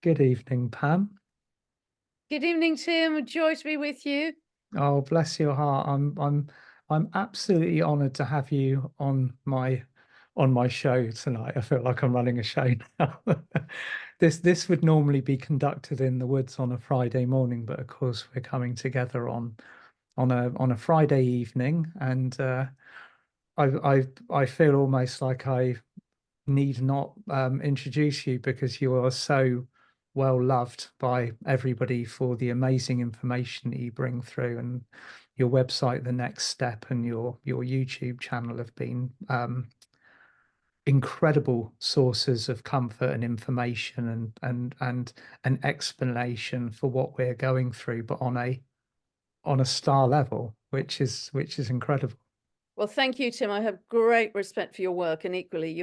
Good evening, Pam. Good evening, Tim. A joy to be with you. Oh, bless your heart. I'm absolutely honored to have you on my show tonight. I feel like I'm running a show now. This would normally be conducted in the woods on a Friday morning, but of course we're coming together on a Friday evening, and I feel almost like I need not introduce you because you are so well loved by everybody for the amazing information that you bring through, and your website, The Next Step, and your YouTube channel have been incredible sources of comfort and information and an explanation for what we're going through, but on a star level, which is incredible. Well, thank you, Tim. I have great respect for your work, and equally,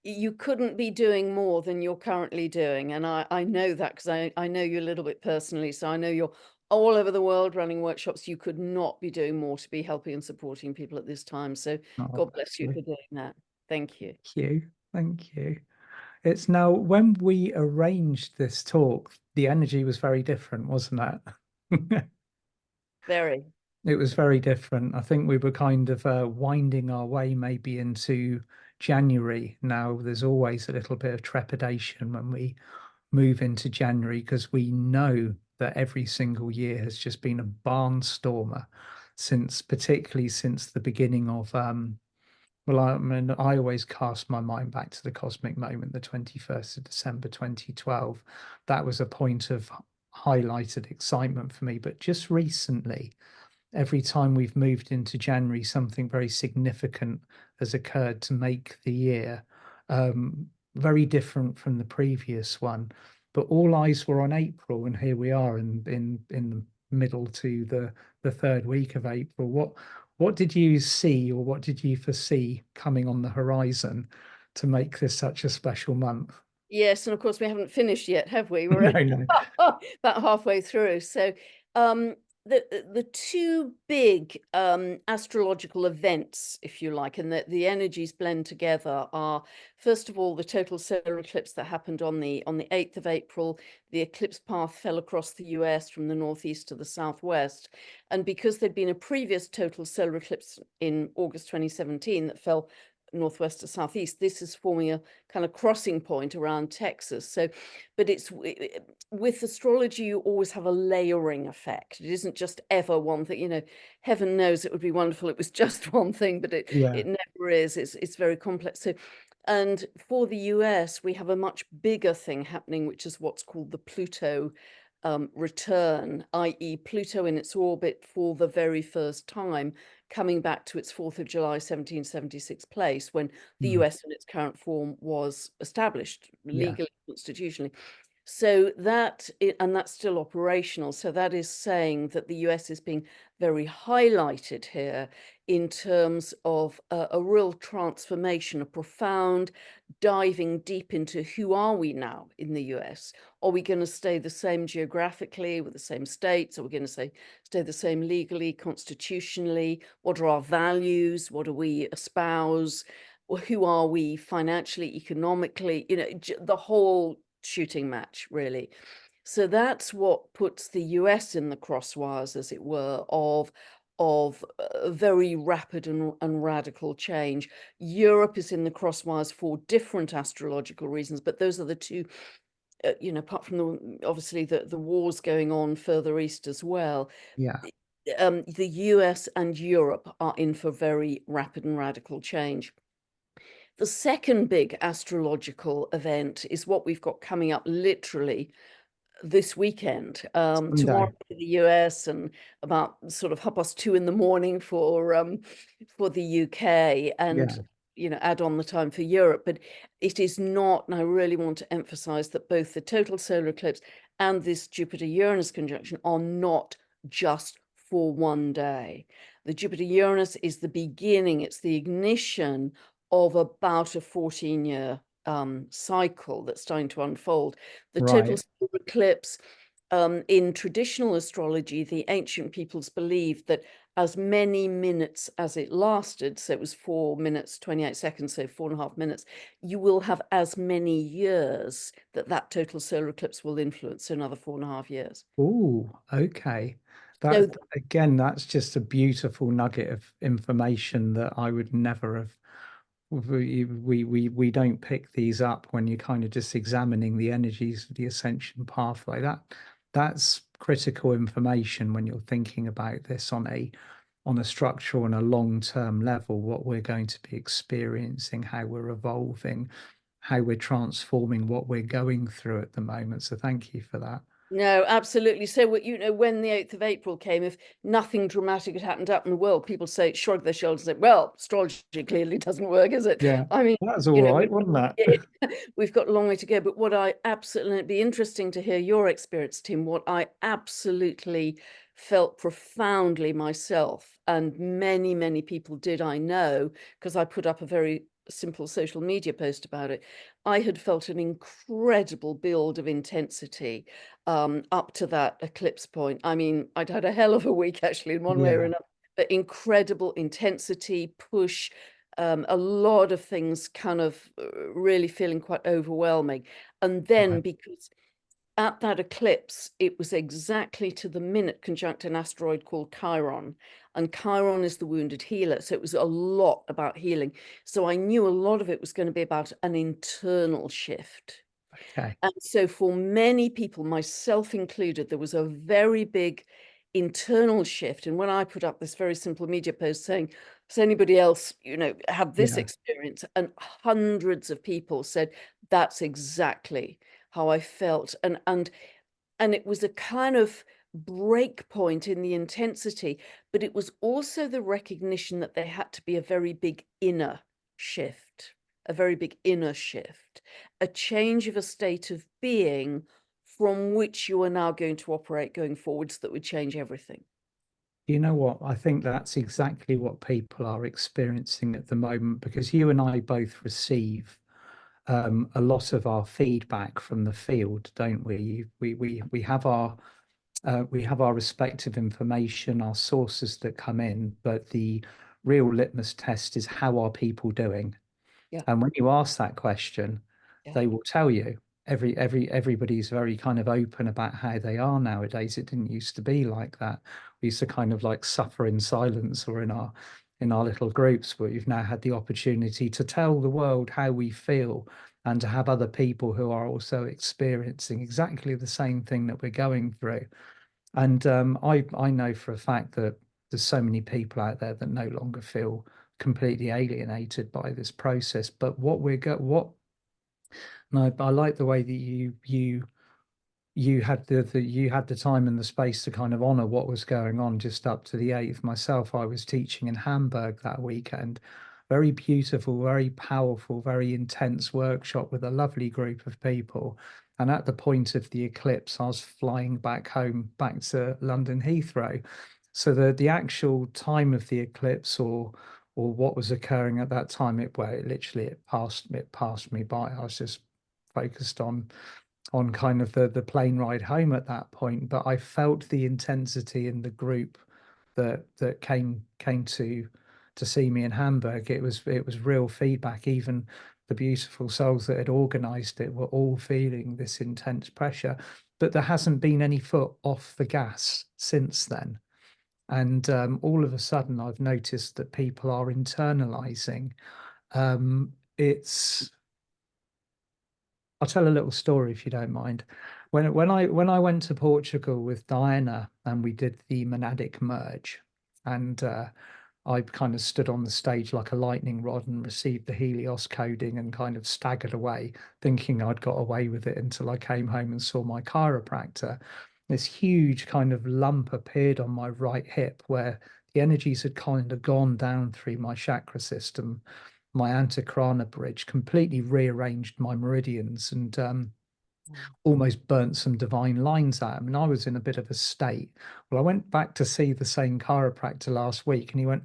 you couldn't be doing more than you're currently doing. And I know that because I know you a little bit personally. So I know you're all over the world running workshops. You could not be doing more to be helping and supporting people at this time. So Oh, God bless bless you you. for doing that. Thank you. Thank you. Thank you. It's now when we arranged this talk, the energy was very different, wasn't it? Very. It was very different. I think we were kind of winding our way maybe into January. Now, there's always a little bit of trepidation when we move into January because we know that every single year has just been a barnstormer particularly since the beginning of well, I mean, I always cast my mind back to the cosmic moment, the 21st of December 2012. That was a point of highlighted excitement for me. But just recently, every time we've moved into January, something very significant has occurred to make the year very different from the previous one. But all eyes were on April, and here we are in the middle to the third week of April. What did you see, or what did you foresee coming on the horizon to make this such a special month? Yes, and of course we haven't finished yet, have we? We're No, no. about halfway through. So um, the two big astrological events, if you like, and the energies blend together are, first of all, the total solar eclipse that happened on the 8th of April. The eclipse path fell across the US from the northeast to the southwest. And because there'd been a previous total solar eclipse in August 2017 that fell northwest to southeast, this is forming a kind of crossing point around Texas. So, but with astrology, you always have a layering effect. It isn't just ever one thing. Heaven knows it would be wonderful it was just one thing, but Yeah, it never is. It's very complex. So, and for the US, we have a much bigger thing happening, which is what's called the Pluto return, i.e. Pluto in its orbit for the very first time, coming back to its 4th of July 1776 place when the mm, US in its current form was established yeah, legally, constitutionally. So and that's still operational. So that is saying that the US is being very highlighted here in terms of a real transformation, a profound diving deep into who are we now in the US? Are we going to stay the same geographically with the same states? Are we going to stay the same legally, constitutionally? What are our values? What do we espouse? Who are we financially, economically? The whole shooting match, really. So that's what puts the US in the crosswires, as it were, of very rapid and radical change. Europe is in the crosswires for different astrological reasons, but those are the two, apart from obviously the wars going on further east as well. yeah. The US and Europe are in for very rapid and radical change. The second big astrological event is what we've got coming up literally this weekend. Tomorrow Someday. for the US and about sort of 2:30 in the morning for the UK, and Yeah, add on the time for Europe. But it is not, and I really want to emphasize that both the total solar eclipse and this Jupiter-Uranus conjunction are not just for one day. The Jupiter-Uranus is the beginning, it's the ignition of about a 14-year cycle that's starting to unfold. The total right. solar eclipse, in traditional astrology, the ancient peoples believed that as many minutes as it lasted, so it was 4 minutes, 28 seconds, so 4.5 minutes, you will have as many years that that total solar eclipse will influence, so another 4.5 years. Oh, okay. So That again, that's just a beautiful nugget of information that I would never have. We don't pick these up when you're kind of just examining the energies of the ascension pathway. That's critical information when you're thinking about this on a structural and a long-term level, what we're going to be experiencing, how we're evolving, how we're transforming what we're going through at the moment. So thank you for that. no, absolutely. So, when the 8th of April came, if nothing dramatic had happened out in the world, people shrug their shoulders and say, well, astrology clearly doesn't work, is it? Yeah, I mean, that's all right, wasn't that? we've got a long way to go. But what I absolutely, it'd be interesting to hear your experience, Tim, what I absolutely felt profoundly myself, and many, many people did, I know, because I put up a very simple social media post about it. I had felt an incredible build of intensity up to that eclipse point. I mean, I'd had a hell of a week actually in one way or Yeah, another, but incredible intensity, push, a lot of things kind of really feeling quite overwhelming. And then right. because at that eclipse, it was exactly to the minute conjunct an asteroid called Chiron. And Chiron is the wounded healer. So it was a lot about healing. So I knew a lot of it was going to be about an internal shift. Okay. And so for many people, myself included, there was a very big internal shift. And when I put up this very simple media post saying, does anybody else, have this Yeah. experience? And hundreds of people said, that's exactly how I felt. And it was a kind of break point in the intensity, but it was also the recognition that there had to be a very big inner shift, a very big inner shift, a change of a state of being from which you are now going to operate going forwards that would change everything. You know what? I think that's exactly what people are experiencing at the moment because you and I both receive a lot of our feedback from the field, don't we? We have our respective information, our sources that come in, but the real litmus test is how are people doing? Yeah, And when you ask that question, yeah. they will tell you. Everybody's very kind of open about how they are nowadays. It didn't used to be like that. We used to kind of like suffer in silence or in our little groups, but we've now had the opportunity to tell the world how we feel and to have other people who are also experiencing exactly the same thing that we're going through. And I know for a fact that there's so many people out there that no longer feel completely alienated by this process. But what we're go what no, I like the way that you had you had the time and the space to kind of honor what was going on just up to the 8th. Myself, I was teaching in Hamburg that weekend. Very beautiful, very powerful, very intense workshop with a lovely group of people. And at the point of the eclipse, I was flying back home, back to London Heathrow. So the actual time of the eclipse or what was occurring at that time, it literally it passed me by. I was just focused on kind of the plane ride home at that point, but I felt the intensity in the group that came to see me in Hamburg. It was real feedback. Even the beautiful souls that had organized it were all feeling this intense pressure, but there hasn't been any foot off the gas since then. And all of a sudden, I've noticed that people are internalizing. It's I'll tell a little story if you don't mind. When I went to Portugal with Diana and we did the monadic merge, and I kind of stood on the stage like a lightning rod and received the Helios coding and kind of staggered away, thinking I'd got away with it until I came home and saw my chiropractor. This huge kind of lump appeared on my right hip where the energies had kind of gone down through my chakra system, my antikrana bridge, completely rearranged my meridians and almost burnt some divine lines out. I mean, I was in a bit of a state. Well, I went back to see the same chiropractor last week, and he went,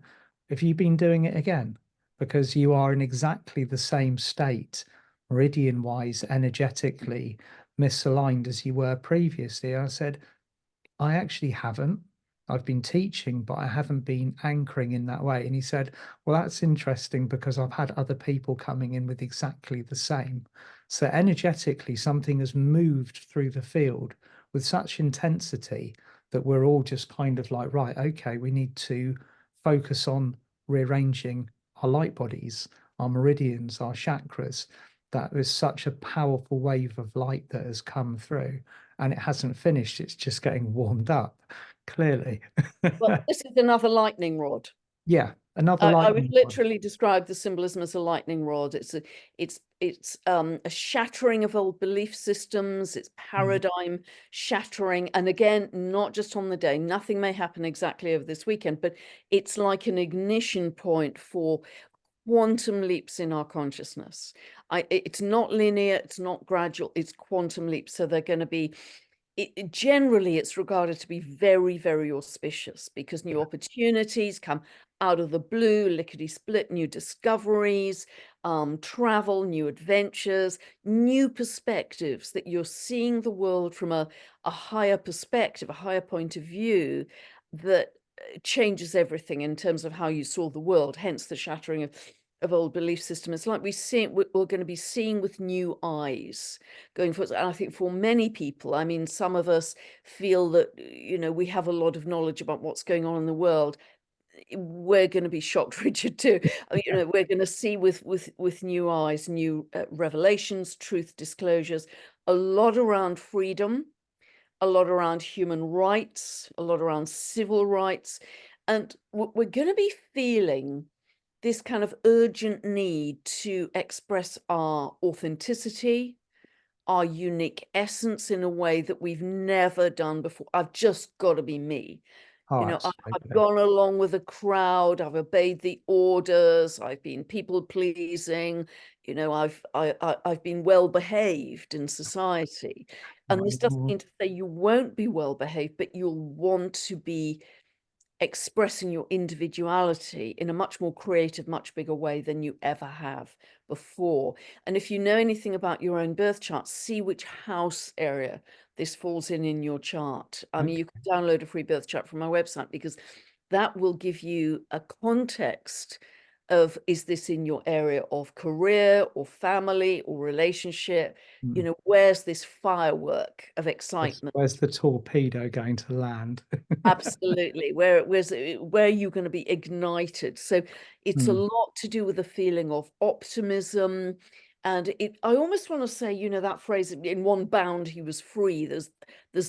have you been doing it again? Because you are in exactly the same state, meridian wise, energetically misaligned as you were previously. I said, I actually haven't. I've been teaching, but I haven't been anchoring in that way. And he said, well, that's interesting because I've had other people coming in with exactly the same. So energetically, something has moved through the field with such intensity that we're all just kind of like, right, okay, we need to focus on rearranging our light bodies, our meridians, our chakras. That is such a powerful wave of light that has come through, and it hasn't finished. It's just getting warmed up, clearly. Well, this is another lightning rod. Yeah, another I would lightning rod. literally describe the symbolism as a lightning rod. It's a shattering of old belief systems. It's paradigm shattering, and again, not just on the day. Nothing may happen exactly over this weekend, but it's like an ignition point for quantum leaps in our consciousness. It's not linear. It's not gradual. It's quantum leaps. So they're going to be. Generally, it's regarded to be very, very auspicious because new opportunities come out of the blue, lickety-split, new discoveries, travel, new adventures, new perspectives, that you're seeing the world from a higher perspective, a higher point of view that changes everything in terms of how you saw the world, hence the shattering of old belief system. It's like we're going to be seeing with new eyes going forward. And I think for many people, I mean, some of us feel that, we have a lot of knowledge about what's going on in the world. We're going to be shocked, Richard, too. We're going to see with new eyes, new revelations, truth disclosures, a lot around freedom, a lot around human rights, a lot around civil rights. And we're going to be feeling this kind of urgent need to express our authenticity, our unique essence in a way that we've never done before. I've just got to be me. Oh, I've absolutely. gone along with the crowd. I've obeyed the orders. I've been people pleasing. I've been well behaved in society. Not And this doesn't anymore. mean to say you won't be well behaved, but you'll want to be expressing your individuality in a much more creative, much bigger way than you ever have before. And if you know anything about your own birth chart, see which house area this falls in your chart. I mean, Okay. you can download a free birth chart from my website, because that will give you a context of, is this in your area of career or family or relationship? Mm. Where's this firework of excitement? Where's the torpedo going to land? Absolutely. Where are you going to be ignited? So it's a Mm. lot to do with a feeling of optimism. And I almost want to say, that phrase, in one bound he was free. There's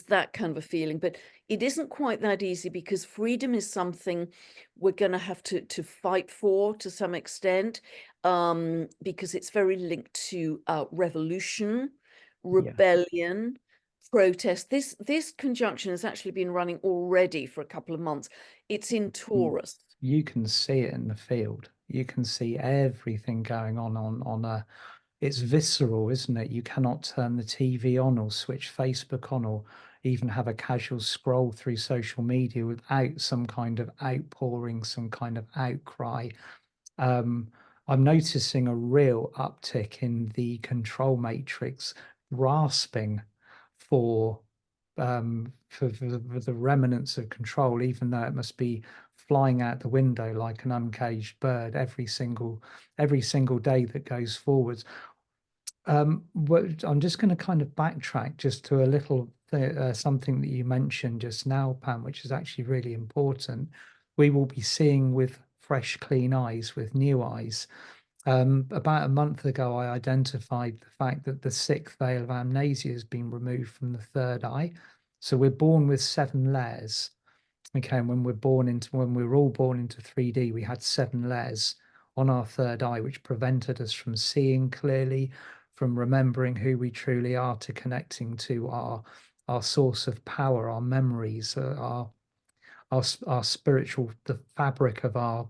that kind of a feeling, but it isn't quite that easy, because freedom is something we're going to have to fight for to some extent, because it's very linked to revolution, Yeah. rebellion, protest. This conjunction has actually been running already for a couple of months. It's in Mm. Taurus. You can see it in the field. You can see everything going on a it's visceral, isn't it? You cannot turn the TV on or switch Facebook on or even have a casual scroll through social media without some kind of outpouring, some kind of outcry. Um, I'm noticing a real uptick in the control matrix grasping for for the remnants of control, even though it must be flying out the window like an uncaged bird every single day that goes forwards. I'm just going to kind of backtrack just to a little something that you mentioned just now, Pam, which is actually really important. We will be seeing with fresh, clean eyes, with new eyes. About a month ago, I identified the fact that the sixth veil of amnesia has been removed from the third eye. So we're born with seven layers. Okay, and when we were all born into 3D, we had seven layers on our third eye, which prevented us from seeing clearly, from remembering who we truly are, to connecting to our source of power, our memories, our spiritual, the fabric of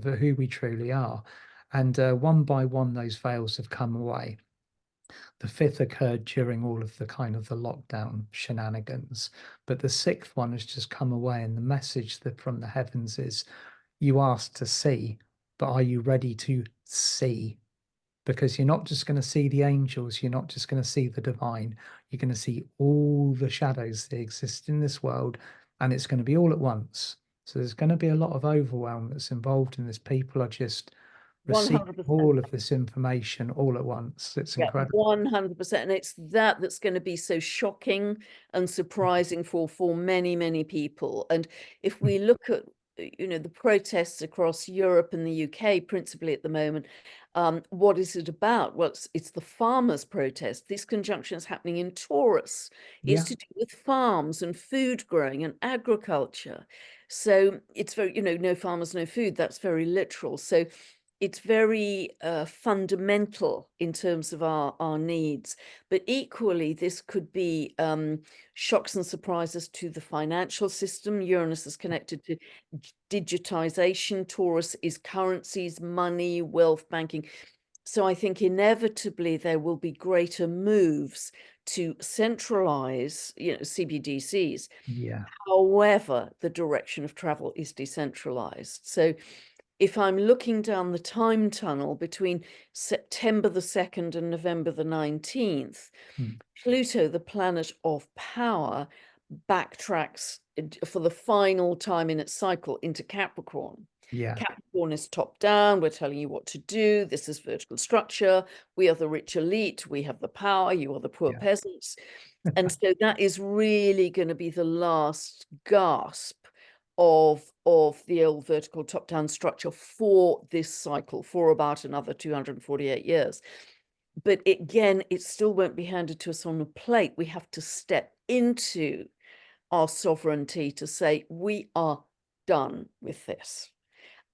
who we truly are. And one by one, those veils have come away. The fifth occurred during all of the kind of the lockdown shenanigans, but the sixth one has just come away. And the message that from the heavens is, you asked to see, but are you ready to see? Because you're not just going to see the angels, you're not just going to see the divine, you're going to see all the shadows that exist in this world, and it's going to be all at once. So there's going to be a lot of overwhelm that's involved in this. People are just receiving 100%. all of this information all at once. It's Yeah, incredible. 100%. And it's that's going to be so shocking and surprising for many, many people. And if we look at, the protests across Europe and the UK, principally at the moment, what is it about? Well, it's the farmers' protest. This conjunction is happening in Taurus. It's Yeah, to do with farms and food growing and agriculture. So it's very, no farmers, no food. That's very literal. So it's very fundamental in terms of our needs. But equally, this could be shocks and surprises to the financial system. Uranus is connected to digitization. Taurus is currencies, money, wealth, banking. So I think inevitably there will be greater moves to centralize, CBDCs. yeah, However, the direction of travel is decentralized. So if I'm looking down the time tunnel between September the 2nd and November the 19th, mm, Pluto, the planet of power, backtracks for the final time in its cycle into Capricorn. yeah, Capricorn is top down. We're telling you what to do. This is vertical structure. We are the rich elite. We have the power. You are the poor yeah, peasants. And so that is really going to be the last gasp of the old vertical top-down structure for this cycle for about another 248 years. But again, it still won't be handed to us on a plate. We have to step into our sovereignty to say, we are done with this.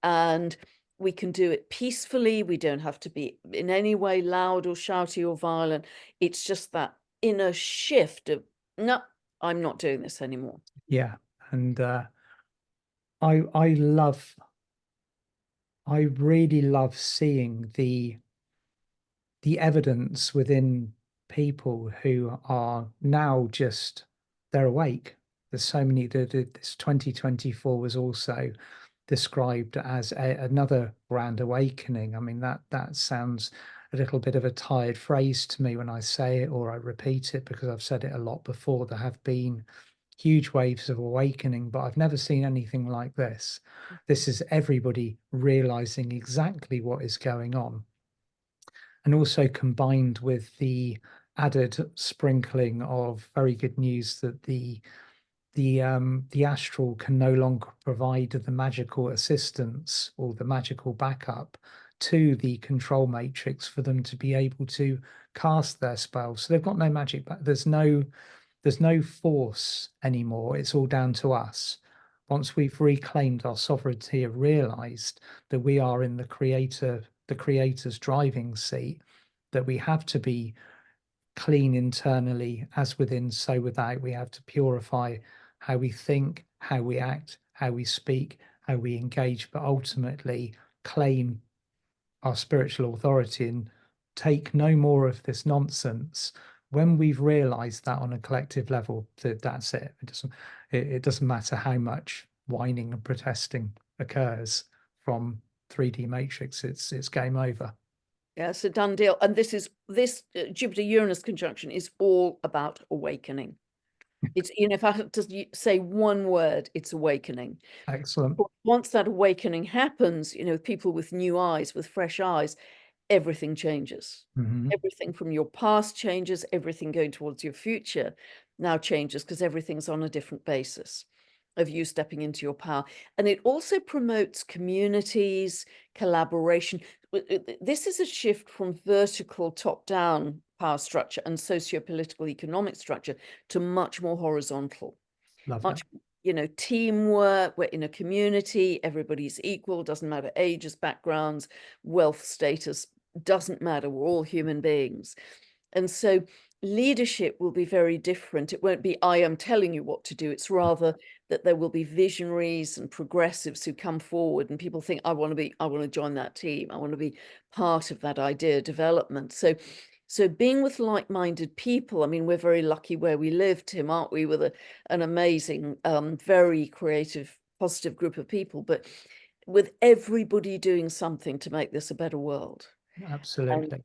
And we can do it peacefully. We don't have to be in any way loud or shouty or violent. It's just that inner shift of, no, I'm not doing this anymore. yeah. And I love, I really love seeing the evidence within people who are now just they're awake. There's so many. This 2024 was also described as another grand awakening. I mean, that sounds a little bit of a tired phrase to me when I say it or I repeat it, because I've said it a lot before. There have been huge waves of awakening, but I've never seen anything like this. This is everybody realizing exactly what is going on, and also combined with the added sprinkling of very good news that the astral can no longer provide the magical assistance or the magical backup to the control matrix for them to be able to cast their spells. So they've got no magic back. There's no force anymore. It's all down to us. Once we've reclaimed our sovereignty and realized that we are in the creator's driving seat, that we have to be clean internally as within, so without. We have to purify how we think, how we act, how we speak, how we engage, but ultimately claim our spiritual authority and take no more of this nonsense. When we've realized that on a collective level, that's it. It doesn't matter how much whining and protesting occurs from 3D matrix. It's game over. Yeah, it's a done deal. And this Jupiter-Uranus conjunction is all about awakening. It's, if I had to say one word, it's awakening. Excellent. Once that awakening happens, people with new eyes, with fresh eyes, everything changes. Mhm. Everything from your past changes, everything going towards your future now changes, because everything's on a different basis of you stepping into your power. And it also promotes communities, collaboration. This is a shift from vertical top-down power structure and socio-political economic structure to much more horizontal, Love it. much, teamwork. We're in a community, everybody's equal, doesn't matter ages, backgrounds, wealth, status, doesn't matter, we're all human beings. And so leadership will be very different. It won't be, I am telling you what to do. It's rather that there will be visionaries and progressives who come forward and people think, I want to join that team. I want to be part of that idea development. So being with like-minded people, I mean, we're very lucky where we live, Tim, aren't we? With an amazing, very creative, positive group of people, but with everybody doing something to make this a better world. And Absolutely.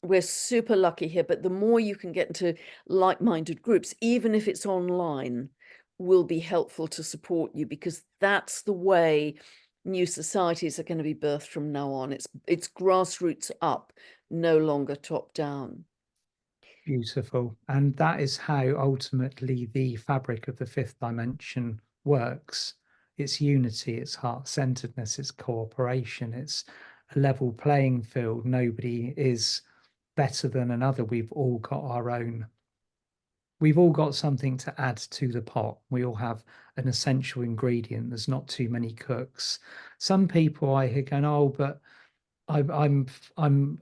we're super lucky here, but the more you can get into like-minded groups, even if it's online, will be helpful to support you, because that's the way new societies are going to be birthed from now on. It's grassroots up, no longer top down. Beautiful. And that is how ultimately the fabric of the fifth dimension works. It's unity, it's heart-centeredness, it's cooperation, it's a level playing field. Nobody is better than another. We've all got something to add to the pot. We all have an essential ingredient. There's not too many cooks. Some people I hear going, oh, but I'm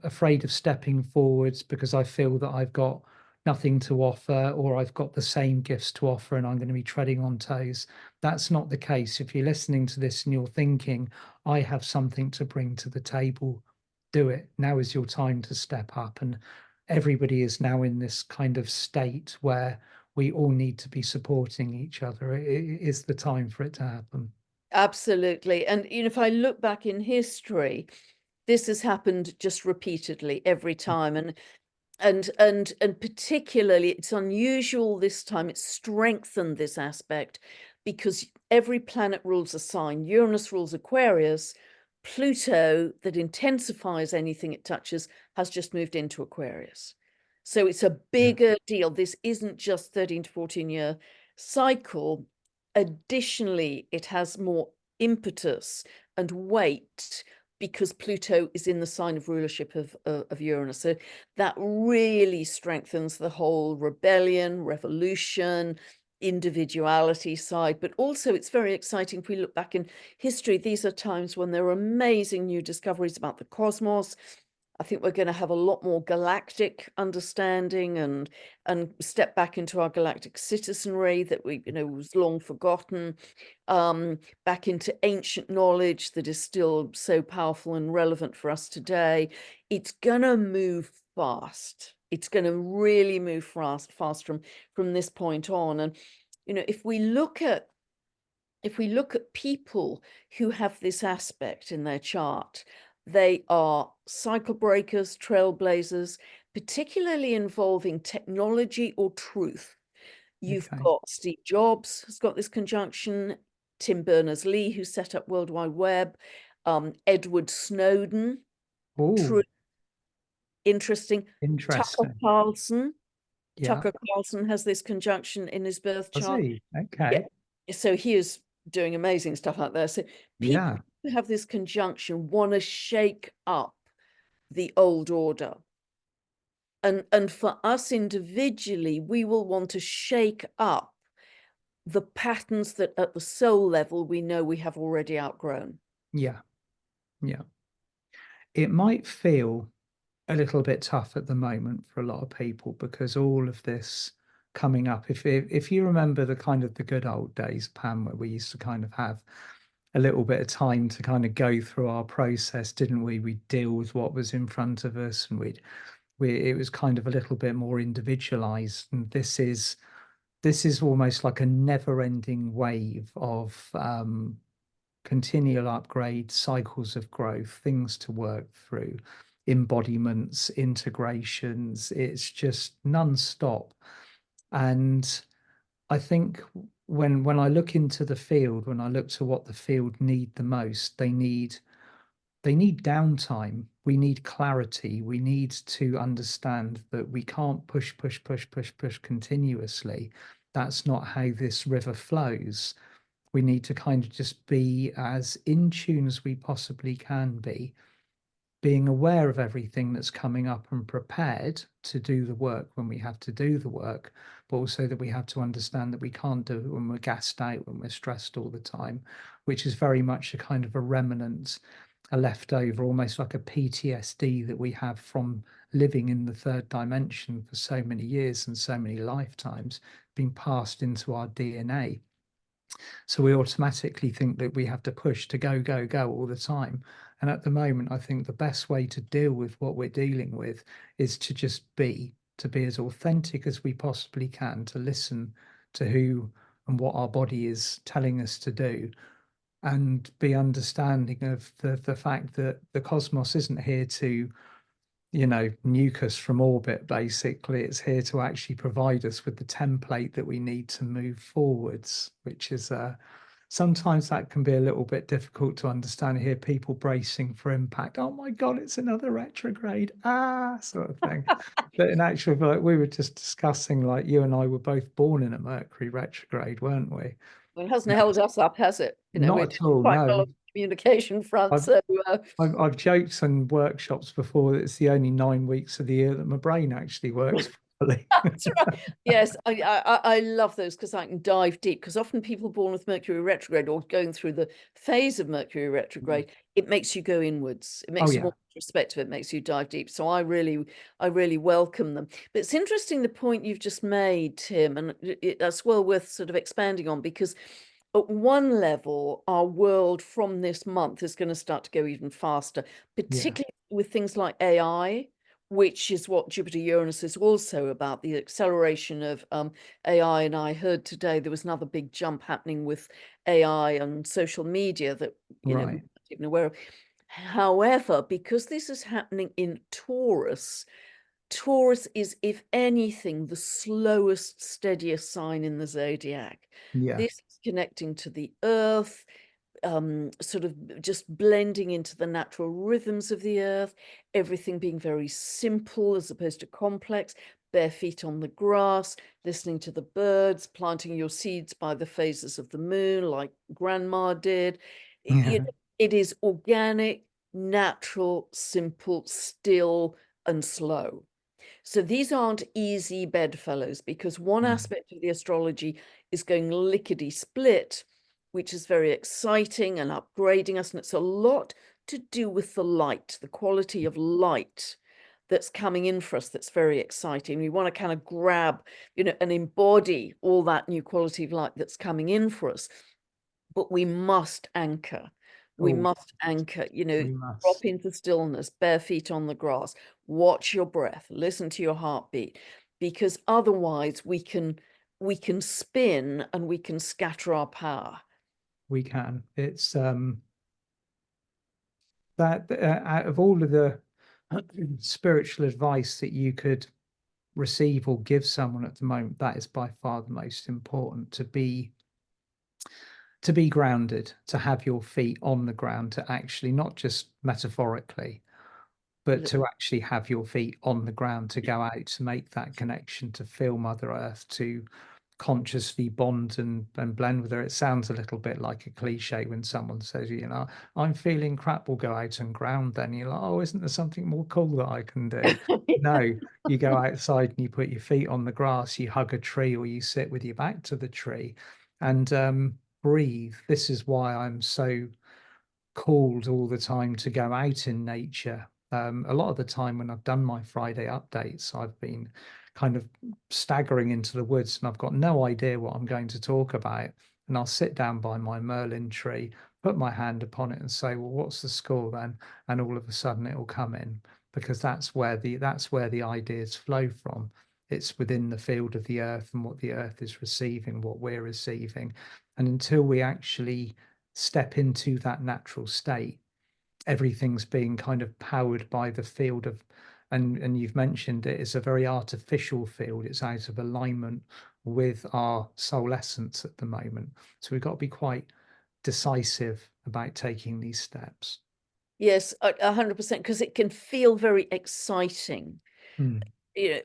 afraid of stepping forwards because I feel that I've got nothing to offer, or I've got the same gifts to offer and I'm going to be treading on toes. That's not the case. If you're listening to this and you're thinking, I have something to bring to the table, do it. Now is your time to step up. And everybody is now in this kind of state where we all need to be supporting each other. It is the time for it to happen. Absolutely. And if I look back in history, this has happened just repeatedly every time. And particularly, it's unusual this time. It's strengthened this aspect because every planet rules a sign. Uranus rules Aquarius. Pluto, that intensifies anything it touches, has just moved into Aquarius. So it's a Yeah. bigger deal. This isn't just 13 to 14-year cycle. Additionally, it has more impetus and weight because Pluto is in the sign of rulership of Uranus. So that really strengthens the whole rebellion, revolution, individuality side. But also it's very exciting if we look back in history. These are times when there are amazing new discoveries about the cosmos. I think we're going to have a lot more galactic understanding and step back into our galactic citizenry that was long forgotten, back into ancient knowledge that is still so powerful and relevant for us today. It's going to move fast. It's going to really move fast from this point on. And if we look at people who have this aspect in their chart, they are cycle breakers, trailblazers, particularly involving technology or truth. You've Okay. got Steve Jobs has got this conjunction, Tim Berners-Lee, who set up World Wide Web, Edward Snowden, Oh, truth, interesting. Tucker interesting. Carlson. Yeah. Tucker Carlson has this conjunction in his birth I chart. see. Yeah. Okay. So he is doing amazing stuff out there. So people Yeah. who have this conjunction want to shake up the old order. And for us individually, we will want to shake up the patterns that at the soul level we know we have already outgrown. Yeah. Yeah. It might feel a little bit tough at the moment for a lot of people because all of this coming up, if you remember the kind of the good old days, Pam, where we used to kind of have a little bit of time to kind of go through our process, didn't we? We'd deal with what was in front of us, and it was kind of a little bit more individualized. And this is almost like a never-ending wave of continual upgrade, cycles of growth, things to work through, embodiments, integrations. It's just non-stop. And I think when I look into the field, when I look to what the field need the most, they need downtime. We need clarity. We need to understand that we can't push, push, push, push, push continuously. That's not how this river flows. We need to kind of just be as in tune as we possibly can be, being aware of everything that's coming up and prepared to do the work when we have to do the work, but also that we have to understand that we can't do it when we're gassed out, when we're stressed all the time, which is very much a kind of a remnant, a leftover, almost like a PTSD that we have from living in the third dimension for so many years and so many lifetimes, being passed into our DNA. So we automatically think that we have to push to go, go, go all the time. And at the moment, I think the best way to deal with what we're dealing with is to be as authentic as we possibly can, to listen to who and what our body is telling us to do, and be understanding of the fact that the cosmos isn't here to nuke us from orbit, basically. It's here to actually provide us with the template that we need to move forwards, which is sometimes that can be a little bit difficult to understand. Hear people bracing for impact. Oh my God, it's another retrograde, sort of thing. But in actual fact, we were just discussing, like, you and I were both born in a Mercury retrograde, weren't we? Well, it hasn't held us up, has it? Not We're at all, quite well no. on the communication front. I've So I've joked in workshops before that it's the only 9 weeks of the year that my brain actually works properly. that's right. Yes, I love those because I can dive deep. Because often people born with Mercury retrograde or going through the phase of Mercury retrograde, it makes you go inwards. It Oh makes you yeah, more introspective. It makes you dive deep. So I really welcome them. But it's interesting the point you've just made, Tim, and that's well worth sort of expanding on because at one level, our world from this month is going to start to go even faster, yeah, particularly with things like AI, which is what Jupiter Uranus is also about, the acceleration of AI. And I heard today there was another big jump happening with AI and social media that, we right. weren't even aware of. However, because this is happening in Taurus, Taurus is, if anything, the slowest, steadiest sign in the zodiac. Yeah, This is connecting to the earth, sort of just blending into the natural rhythms of the earth, everything being very simple as opposed to complex, bare feet on the grass, listening to the birds, planting your seeds by the phases of the moon, like grandma did. yeah. It is organic, natural, simple, still, and slow. So these aren't easy bedfellows because one Mm. aspect of the astrology is going lickety split, which is very exciting and upgrading us. And it's a lot to do with the light, the quality of light that's coming in for us that's very exciting. We want to kind of grab, and embody all that new quality of light that's coming in for us. But we must anchor. We Oh, must anchor, we drop must. into stillness, bare feet on the grass, watch your breath, listen to your heartbeat, because otherwise we can spin and we can scatter our power. We can. It's that out of all of the spiritual advice that you could receive or give someone at the moment, that is by far the most important. To be grounded, to have your feet on the ground, to actually, not just metaphorically, but to actually have your feet on the ground, to go out, to make that connection, to feel Mother Earth, to consciously bond and blend with her. It sounds a little bit like a cliche when someone says, I'm feeling crap, we'll go out and ground. Then you're like, oh, isn't there something more cool that I can do? No, you go outside and you put your feet on the grass, you hug a tree, or you sit with your back to the tree and breathe. This is why I'm so called all the time to go out in nature. A lot of the time when I've done my Friday updates, I've been kind of staggering into the woods and I've got no idea what I'm going to talk about. And I'll sit down by my Merlin tree, put my hand upon it and say, well, what's the score then? And all of a sudden it will come in because that's where the ideas flow from. It's within the field of the earth and what the earth is receiving, what we're receiving. And until we actually step into that natural state, everything's being kind of powered by the field of, and you've mentioned it, it's a very artificial field. It's out of alignment with our soul essence at the moment. So we've got to be quite decisive about taking these steps. Yes, 100%, because it can feel very exciting. Hmm.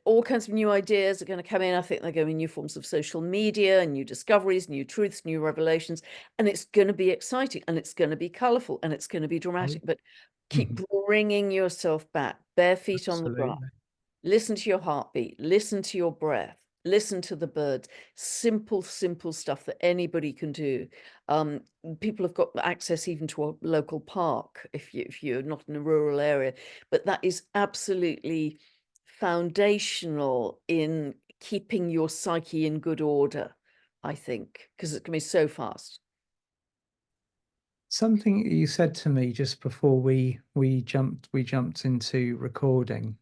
All kinds of new ideas are going to come in. I think they're going to be new forms of social media and new discoveries, new truths, new revelations. And it's going to be exciting and it's going to be colorful and it's going to be Oh, dramatic. But keep mhm. bringing yourself back, bare feet on the ground. Absolutely. Listen to your heartbeat, listen to your breath, listen to the birds. Simple, simple stuff that anybody can do. Um, People have got access even to a local park if you're not in a rural area, but that is absolutely foundational in keeping your psyche in good order, I think, because it can be so fast. Something you said to me just before we jumped into recording,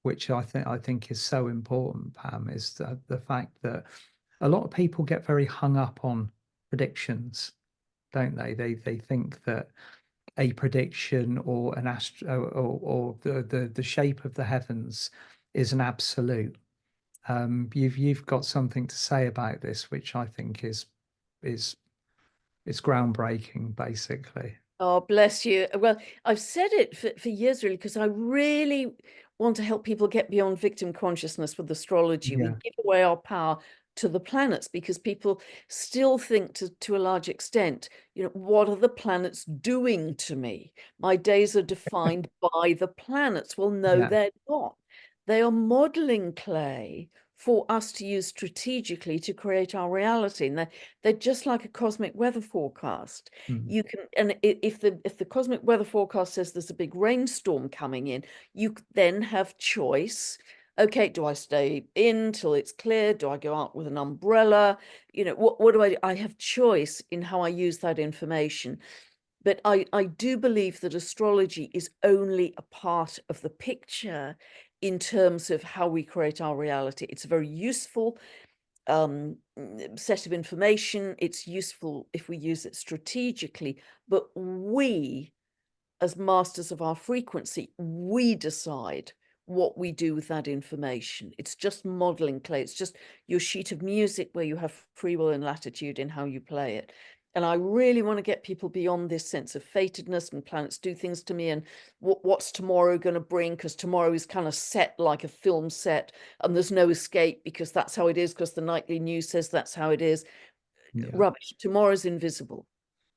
which I think is so important, Pam, is the fact that a lot of people get very hung up on predictions, don't they? They think that a prediction or an astro or the shape of the heavens is an absolute. You've got something to say about this, which I think is it's groundbreaking, basically. Oh, bless you. Well, I've said it for years, really, because I really want to help people get beyond victim consciousness with astrology. We Yeah, give away our power to the planets because people still think to a large extent, what are the planets doing to me? My days are defined by the planets. Well, no, yeah, they're not. They are modeling clay for us to use strategically to create our reality. And they're just like a cosmic weather forecast. mm, You can, and if the cosmic weather forecast says there's a big rainstorm coming in, you then have choice. Okay, do I stay in till it's clear? Do I go out with an umbrella? What do I do? I have choice in how I use that information. But I do believe that astrology is only a part of the picture in terms of how we create our reality. It's a very useful set of information. It's useful if we use it strategically, but we, as masters of our frequency, we decide what we do with that information. It's just modeling clay. It's just your sheet of music where you have free will and latitude in how you play it. And I really want to get people beyond this sense of fatedness and planets do things to me and what's tomorrow going to bring, because tomorrow is kind of set like a film set and there's no escape because that's how it is, because the nightly news says that's how it is. yeah, Rubbish. Tomorrow's invisible.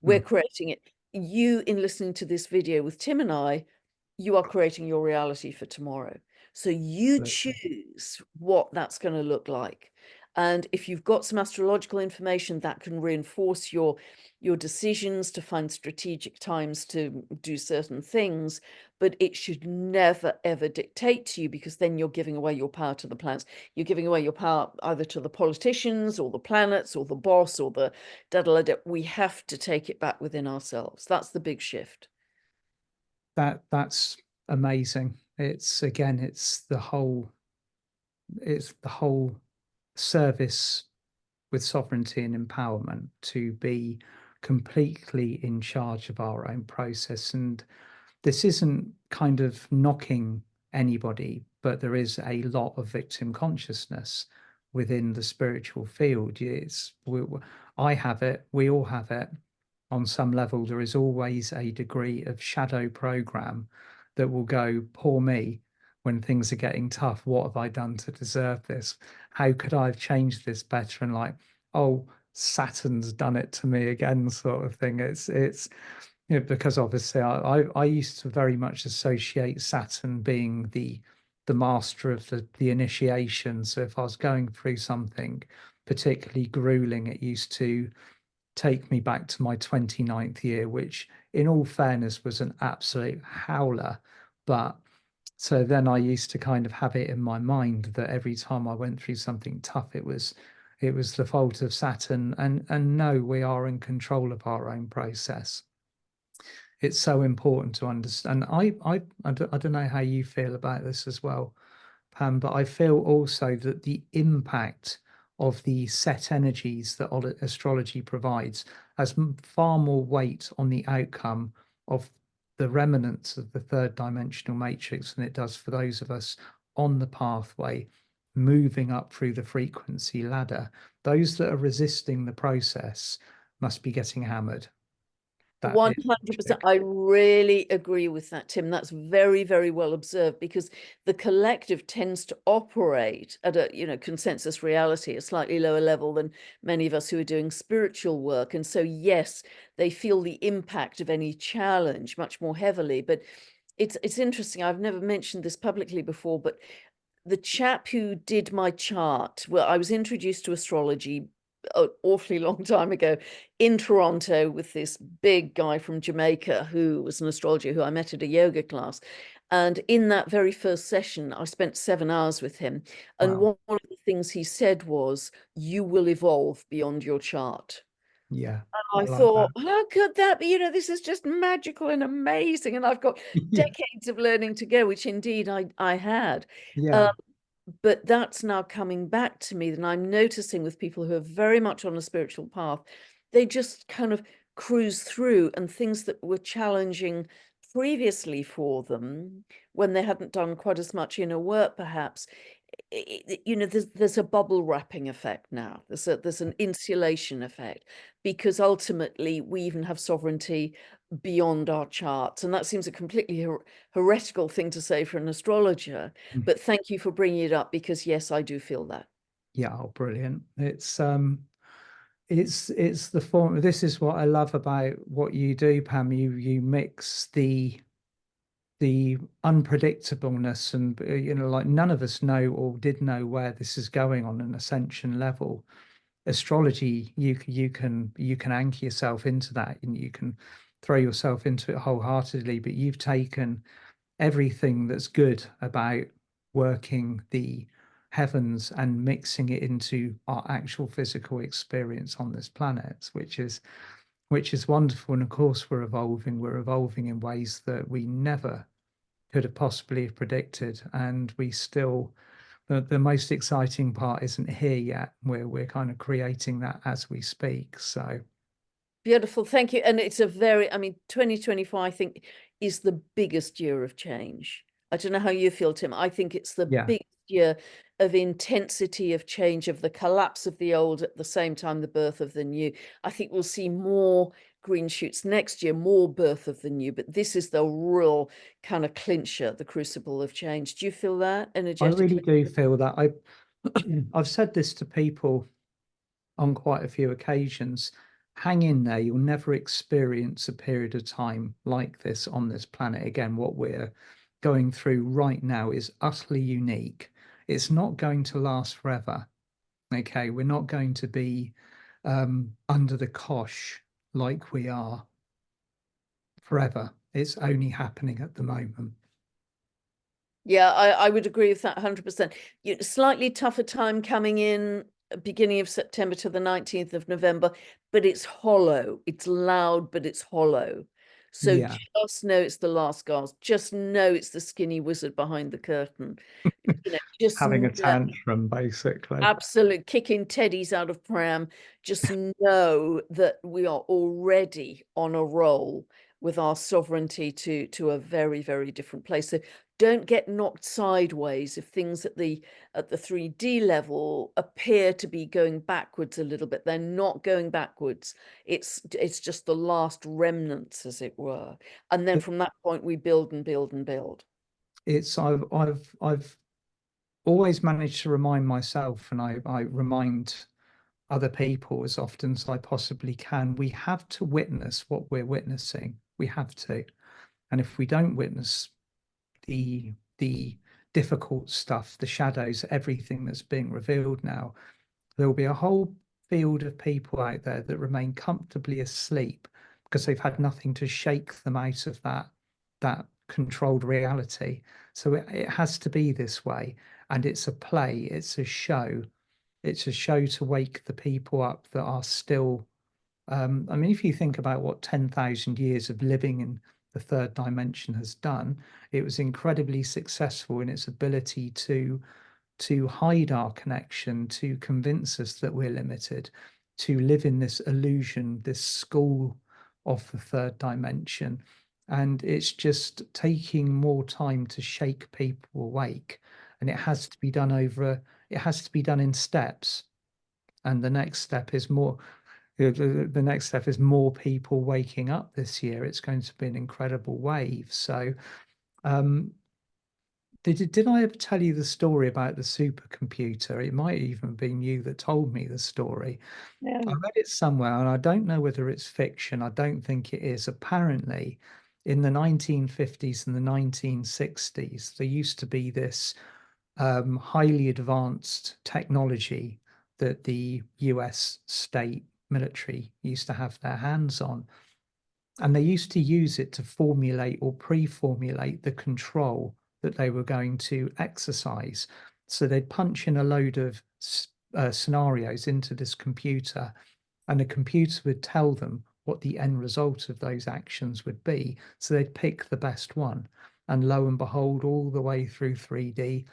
We're mm, creating it. You, in listening to this video with Tim and I, you are creating your reality for tomorrow. So you absolutely. choose what that's going to look like. And if you've got some astrological information that can reinforce your decisions to find strategic times to do certain things, but it should never, ever dictate to you, because then you're giving away your power to the planets. You're giving away your power either to the politicians or the planets or the boss or the da-da-da-da. We have to take it back within ourselves. That's the big shift. That's amazing. It's again, it's the whole service with sovereignty and empowerment to be completely in charge of our own process. And this isn't kind of knocking anybody, but there is a lot of victim consciousness within the spiritual field. I have it, we all have it. On some level, there is always a degree of shadow program that will go, poor me, when things are getting tough. What have I done to deserve this? How could I have changed this better? And like, oh, Saturn's done it to me again, sort of thing. It's because obviously I used to very much associate Saturn being the master of the initiation. So if I was going through something particularly grueling, it used to take me back to my 29th year, which in all fairness was an absolute howler. But so then I used to kind of have it in my mind that every time I went through something tough, it was the fault of Saturn. And no, we are in control of our own process. It's so important to understand. I don't know how you feel about this as well, Pam, but I feel also that the impact of the set energies that astrology provides has far more weight on the outcome of the remnants of the third dimensional matrix than it does for those of us on the pathway, moving up through the frequency ladder. Those that are resisting the process must be getting hammered. That is 100%. logic. I really agree with that, Tim. That's very, very well observed, because the collective tends to operate at a, consensus reality, a slightly lower level than many of us who are doing spiritual work. And so, yes, they feel the impact of any challenge much more heavily. But it's interesting. I've never mentioned this publicly before, but the chap who did my chart, well, I was introduced to astrology an awfully long time ago in Toronto with this big guy from Jamaica who was an astrologer who I met at a yoga class. And in that very first session, I spent 7 hours with him. And Wow. one of the things he said was, you will evolve beyond your chart. Yeah, I I like thought, that. how could that be? This is just magical and amazing. And I've got Yeah, decades of learning to go, which indeed I had. yeah, But that's now coming back to me, that I'm noticing with people who are very much on a spiritual path, they just kind of cruise through, and things that were challenging previously for them when they hadn't done quite as much inner work, perhaps, there's a bubble wrapping effect now. There's an insulation effect, because ultimately we even have sovereignty beyond our charts, and that seems a completely heretical thing to say for an astrologer. Mm. But thank you for bringing it up, because yes, I do feel that. Yeah, oh, brilliant. It's the form. This is what I love about what you do, Pam. You mix the unpredictableness and like none of us know or did know where this is going on an ascension level. Astrology, you can anchor yourself into that and you can throw yourself into it wholeheartedly, but you've taken everything that's good about working the heavens and mixing it into our actual physical experience on this planet, which is wonderful. And of course, we're evolving in ways that we never could have possibly have predicted. And we still, the most exciting part isn't here yet. We're kind of creating that as we speak. So Beautiful, thank you. And it's I mean, 2024, I think, is the biggest year of change. I don't know how you feel, Tim. I think it's the yeah, biggest year of intensity of change, of the collapse of the old, at the same time, the birth of the new. I think we'll see more green shoots next year, more birth of the new, but this is the real kind of clincher, the crucible of change. Do you feel that I really energetically? do feel that. I've said this to people on quite a few occasions. Hang in there. You'll never experience a period of time like this on this planet again. What we're going through right now is utterly unique. It's not going to last forever. Okay, we're not going to be under the cosh like we are forever. It's only happening at the moment. Yeah, I would agree with that 100%. Slightly tougher time coming in beginning of September to the 19th of November, but it's hollow. It's loud, but it's hollow. So Yeah, just know it's the last gasp. Just know it's the skinny wizard behind the curtain. Just having a know. tantrum, basically. Absolute kicking teddies out of pram. Just know that we are already on a roll with our sovereignty to a very, very different place. So don't get knocked sideways if things at the 3D level appear to be going backwards a little bit. They're not going backwards. It's just the last remnants, as it were. And then from that point we build and build and build. It's I've always managed to remind myself, and I remind other people as often as I possibly can. We have to witness what we're witnessing. We have to. And if we don't witness the difficult stuff, the shadows, everything that's being revealed now, there will be a whole field of people out there that remain comfortably asleep because they've had nothing to shake them out of that controlled reality. So it has to be this way. And it's a play, it's a show. It's a show to wake the people up that are still I mean, if you think about what 10,000 years of living in the third dimension has done, it was incredibly successful in its ability to hide our connection, to convince us that we're limited, to live in this illusion, this school of the third dimension. And it's just taking more time to shake people awake. And it has to be done in steps. And the next step is more, the next step is more people waking up this year. It's going to be an incredible wave. So, um, did I ever tell you the story about the supercomputer? It might even have been you that told me the story. I Yeah. read it somewhere, and I don't know whether it's fiction. I don't think it is. Apparently, in the 1950s and the 1960s, there used to be this highly advanced technology that the US state military used to have their hands on. And they used to use it to formulate or pre-formulate the control that they were going to exercise. So they'd punch in a load of scenarios into this computer, and the computer would tell them what the end result of those actions would be. So they'd pick the best one. And lo and behold, all the way through 3D,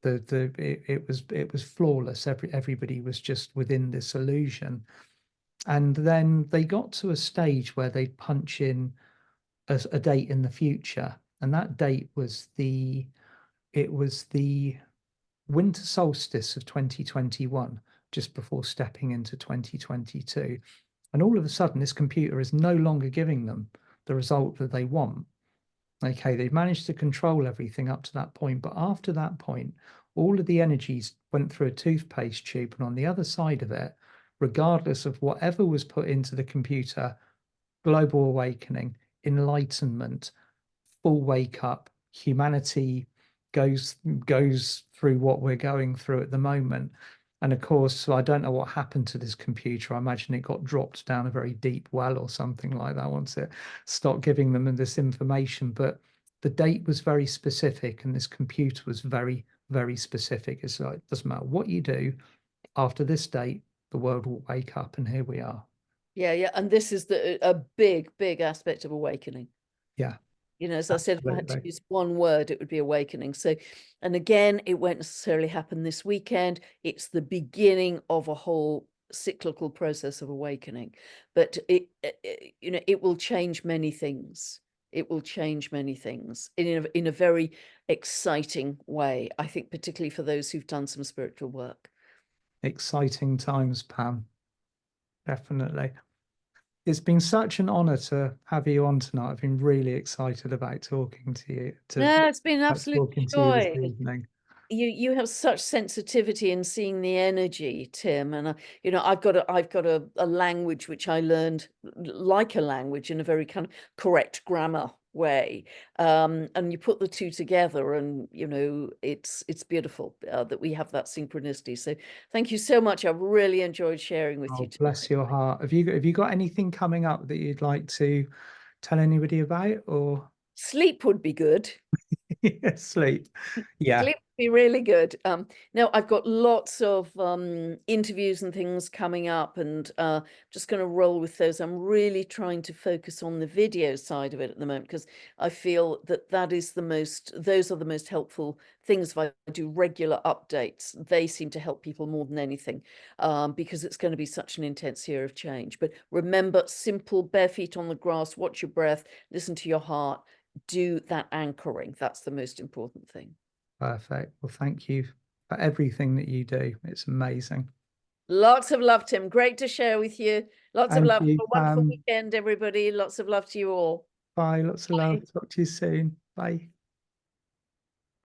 it was flawless. Everybody was just within this illusion. And then they got to a stage where they'd punch in a date in the future. And that date was the winter solstice of 2021, just before stepping into 2022. And all of a sudden, this computer is no longer giving them the result that they want. Okay, they've managed to control everything up to that point, but after that point, all of the energies went through a toothpaste tube, and on the other side of it, regardless of whatever was put into the computer, global awakening, enlightenment, full wake up, humanity goes through what we're going through at the moment. And of course, so I don't know what happened to this computer. I imagine it got dropped down a very deep well or something like that once it stopped giving them this information. But the date was very specific, and this computer was very, very specific. It's like, it doesn't matter what you do after this date, the world will wake up, and here we are. Yeah. And this is a big, big aspect of awakening. Yeah, You know, as I said, if I had to absolutely. use one word, it would be awakening. So, and again, it won't necessarily happen this weekend. It's the beginning of a whole cyclical process of awakening. But you know, it will change many things. It will change many things in a very exciting way. I think, particularly for those who've done some spiritual work. Exciting times, Pam. Definitely. It's been such an honor to have you on tonight. I've been really excited about talking to you, No, it's been an about absolute talking to you this joy. evening. You have such sensitivity in seeing the energy, Tim, and you know, I've got a language which I learned like a language in a very kind of correct grammar way, and you put the two together, and you know, it's beautiful that we have that synchronicity. So thank you so much. I've really enjoyed sharing with you Oh, bless tonight. your heart. Have you got anything coming up that you'd like to tell anybody about, or Sleep would be good. sleep? Yeah, Sleep would be really good. Now I've got lots of interviews and things coming up, and just going to roll with those. I'm really trying to focus on the video side of it at the moment, because I feel that those are the most helpful things. If I do regular updates, they seem to help people more than anything, because it's going to be such an intense year of change. But remember, simple, bare feet on the grass, watch your breath, listen to your heart, do that anchoring. That's the most important thing. perfect. Well, thank you for everything that you do. It's amazing. Lots of love, Tim. Great to share with you. Lots of And love. Have you, a wonderful Pam. weekend, everybody. Lots of love to you all. Bye. Lots of Bye. love. Talk to you soon. Bye.